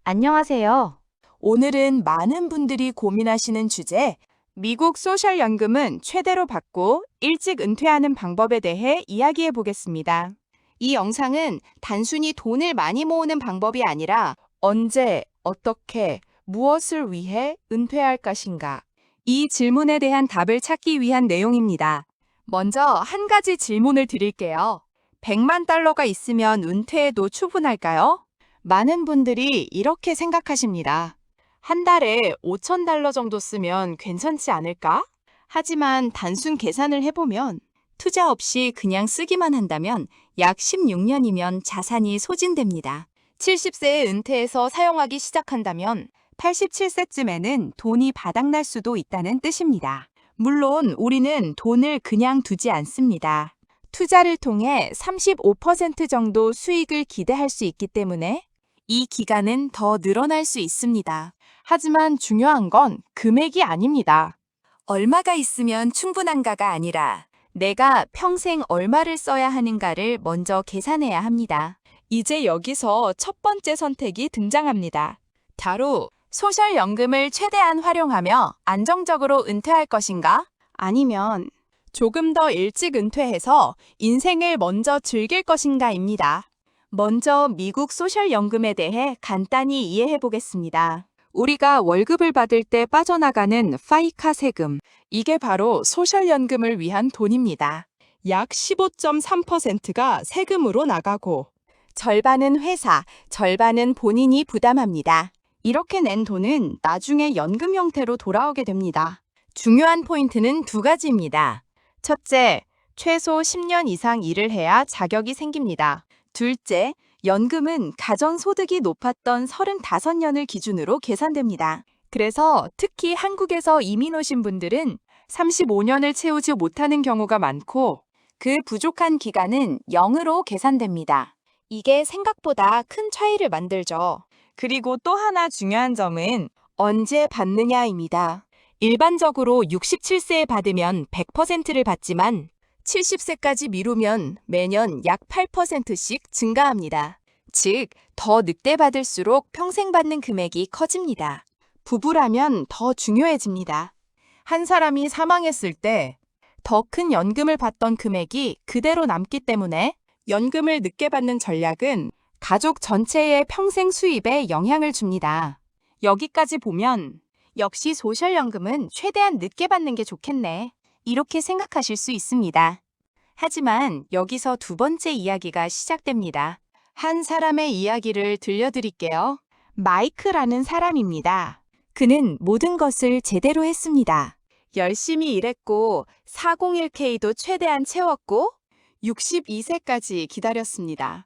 안녕하세요. 오늘은 많은 분들이 고민하시는 주제, 미국 소셜연금은 최대로 받고 일찍 은퇴하는 방법에 대해 이야기해 보겠습니다. 이 영상은 단순히 돈을 많이 모으는 방법이 아니라 언제, 어떻게, 무엇을 위해 은퇴할 것인가? 이 질문에 대한 답을 찾기 위한 내용입니다. 먼저 한 가지 질문을 드릴게요. 100만 달러가 있으면 은퇴해도 충분할까요? 많은 분들이 이렇게 생각하십니다. 한 달에 5천 달러 정도 쓰면 괜찮지 않을까? 하지만 단순 계산을 해보면 투자 없이 그냥 쓰기만 한다면 약 16년이면 자산이 소진됩니다. 70세에 은퇴해서 사용하기 시작한다면 87세쯤에는 돈이 바닥날 수도 있다는 뜻입니다. 물론 우리는 돈을 그냥 두지 않습니다. 투자를 통해 35% 정도 수익을 기대할 수 있기 때문에 이 기간은 더 늘어날 수 있습니다. 하지만 중요한 건 금액이 아닙니다. 얼마가 있으면 충분한가가 아니라 내가 평생 얼마를 써야 하는가를 먼저 계산해야 합니다. 이제 여기서 첫 번째 선택이 등장합니다. 바로 소셜연금을 최대한 활용하며 안정적으로 은퇴할 것인가? 아니면 조금 더 일찍 은퇴해서 인생을 먼저 즐길 것인가입니다. 먼저 미국 소셜연금에 대해 간단히 이해해 보겠습니다. 우리가 월급을 받을 때 빠져나가는 파이카 세금, 이게 바로 소셜연금을 위한 돈입니다. 약 15.3%가 세금으로 나가고 절반은 회사, 절반은 본인이 부담합니다. 이렇게 낸 돈은 나중에 연금 형태로 돌아오게 됩니다. 중요한 포인트는 두 가지입니다. 첫째, 최소 10년 이상 일을 해야 자격이 생깁니다. 둘째, 연금은 가전소득이 높았던 35년을 기준으로 계산됩니다. 그래서 특히 한국에서 이민 오신 분들은 35년을 채우지 못하는 경우가 많고 그 부족한 기간은 0으로 계산됩니다. 이게 생각보다 큰 차이를 만들죠. 그리고 또 하나 중요한 점은 언제 받느냐입니다. 일반적으로 67세에 받으면 100%를 받지만 70세까지 미루면 매년 약 8%씩 증가합니다. 즉, 더 늑대 받을수록 평생 받는 금액이 커집니다. 부부라면 더 중요해집니다. 한 사람이 사망했을 때 더 큰 연금을 받던 금액이 그대로 남기 때문에 연금을 늦게 받는 전략은 가족 전체의 평생 수입에 영향을 줍니다. 여기까지 보면 역시 소셜연금은 최대한 늦게 받는 게 좋겠네. 이렇게 생각하실 수 있습니다. 하지만 여기서 두 번째 이야기가 시작됩니다. 한 사람의 이야기를 들려드릴게요. 마이크라는 사람입니다. 그는 모든 것을 제대로 했습니다. 열심히 일했고 401k도 최대한 채웠고 62세까지 기다렸습니다.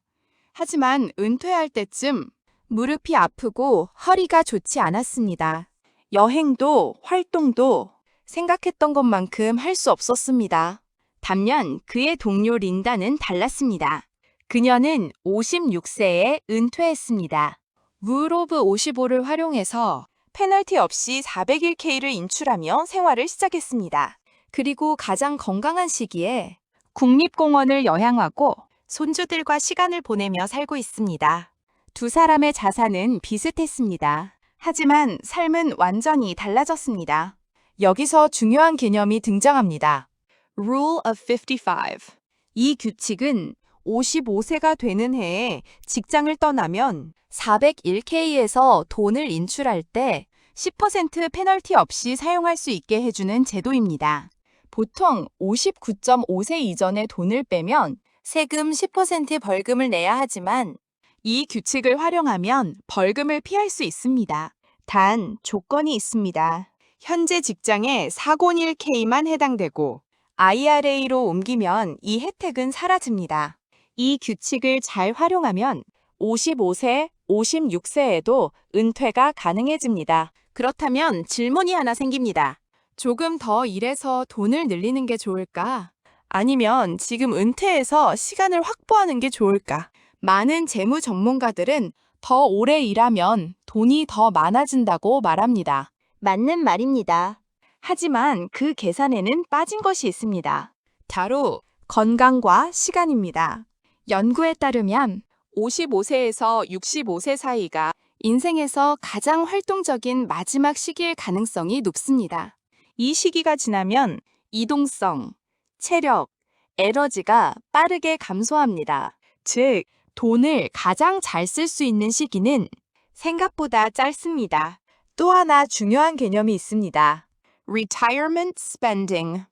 하지만 은퇴할 때쯤 무릎이 아프고 허리가 좋지 않았습니다. 여행도 활동도 생각했던 것만큼 할 수 없었습니다. 반면 그의 동료 린다는 달랐습니다. 그녀는 56세에 은퇴했습니다. 룰 오브 55를 활용해서 페널티 없이 401k를 인출하며 생활을 시작했습니다. 그리고 가장 건강한 시기에 국립공원을 여행하고 손주들과 시간을 보내며 살고 있습니다. 두 사람의 자산은 비슷했습니다. 하지만 삶은 완전히 달라졌습니다. 여기서 중요한 개념이 등장합니다. Rule of 55. 이 규칙은 55세가 되는 해에 직장을 떠나면 401k에서 돈을 인출할 때 10% 페널티 없이 사용할 수 있게 해주는 제도입니다. 보통 59.5세 이전에 돈을 빼면 세금 10% 벌금을 내야 하지만 이 규칙을 활용하면 벌금을 피할 수 있습니다. 단 조건이 있습니다. 현재 직장에 401k만 해당되고 IRA로 옮기면 이 혜택은 사라집니다. 이 규칙을 잘 활용하면 55세, 56세에도 은퇴가 가능해집니다. 그렇다면 질문이 하나 생깁니다. 조금 더 일해서 돈을 늘리는 게 좋을까? 아니면 지금 은퇴해서 시간을 확보하는 게 좋을까? 많은 재무 전문가들은 더 오래 일하면 돈이 더 많아진다고 말합니다. 맞는 말입니다. 하지만 그 계산에는 빠진 것이 있습니다. 바로 건강과 시간입니다. 연구에 따르면 55세에서 65세 사이가 인생에서 가장 활동적인 마지막 시기일 가능성이 높습니다. 이 시기가 지나면 이동성, 체력, 에너지가 빠르게 감소합니다. 즉, 돈을 가장 잘 쓸 수 있는 시기는 생각보다 짧습니다. 또 하나 중요한 개념이 있습니다. Retirement spending.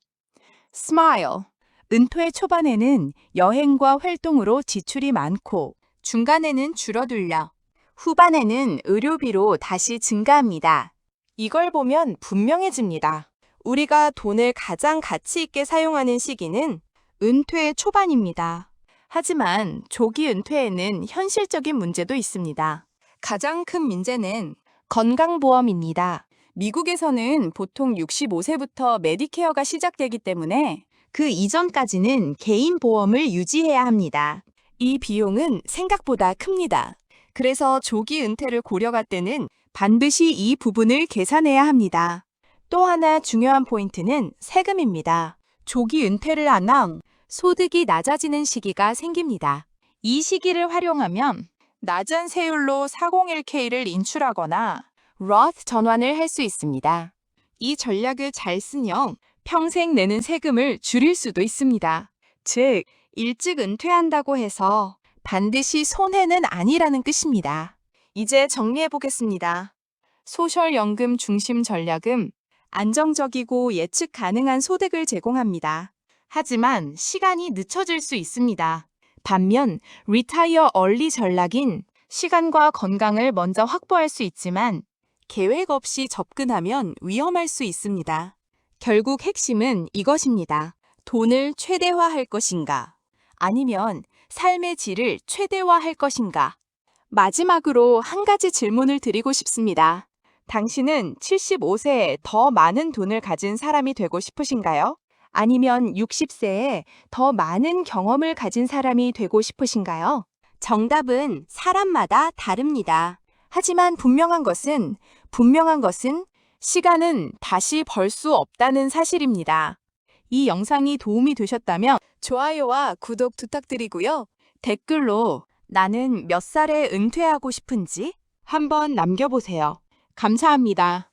Smile. 은퇴 초반에는 여행과 활동으로 지출이 많고 중간에는 줄어들려 후반에는 의료비로 다시 증가합니다. 이걸 보면 분명해집니다. 우리가 돈을 가장 가치 있게 사용하는 시기는 은퇴 초반입니다. 하지만 조기 은퇴에는 현실적인 문제도 있습니다. 가장 큰 문제는 건강보험입니다. 미국에서는 보통 65세부터 메디케어가 시작되기 때문에 그 이전까지는 개인 보험을 유지해야 합니다. 이 비용은 생각보다 큽니다. 그래서 조기 은퇴를 고려할 때는 반드시 이 부분을 계산해야 합니다. 또 하나 중요한 포인트는 세금입니다. 조기 은퇴를 하면 소득이 낮아지는 시기가 생깁니다. 이 시기를 활용하면 낮은 세율로 401k를 인출하거나 Roth 전환을 할 수 있습니다. 이 전략을 잘 쓰면 평생 내는 세금을 줄일 수도 있습니다. 즉, 일찍 은퇴한다고 해서 반드시 손해는 아니라는 뜻입니다. 이제 정리해 보겠습니다. 소셜연금 중심 전략은 안정적이고 예측 가능한 소득을 제공합니다. 하지만 시간이 늦춰질 수 있습니다. 반면 리타이어 얼리 전략인 시간과 건강을 먼저 확보할 수 있지만 계획 없이 접근하면 위험할 수 있습니다. 결국 핵심은 이것입니다. 돈을 최대화할 것인가? 아니면 삶의 질을 최대화할 것인가? 마지막으로 한 가지 질문을 드리고 싶습니다. 당신은 75세에 더 많은 돈을 가진 사람이 되고 싶으신가요? 아니면 60세에 더 많은 경험을 가진 사람이 되고 싶으신가요? 정답은 사람마다 다릅니다. 하지만 분명한 것은 시간은 다시 벌 수 없다는 사실입니다. 이 영상이 도움이 되셨다면 좋아요와 구독 부탁드리고요. 댓글로 나는 몇 살에 은퇴하고 싶은지 한번 남겨보세요. 감사합니다.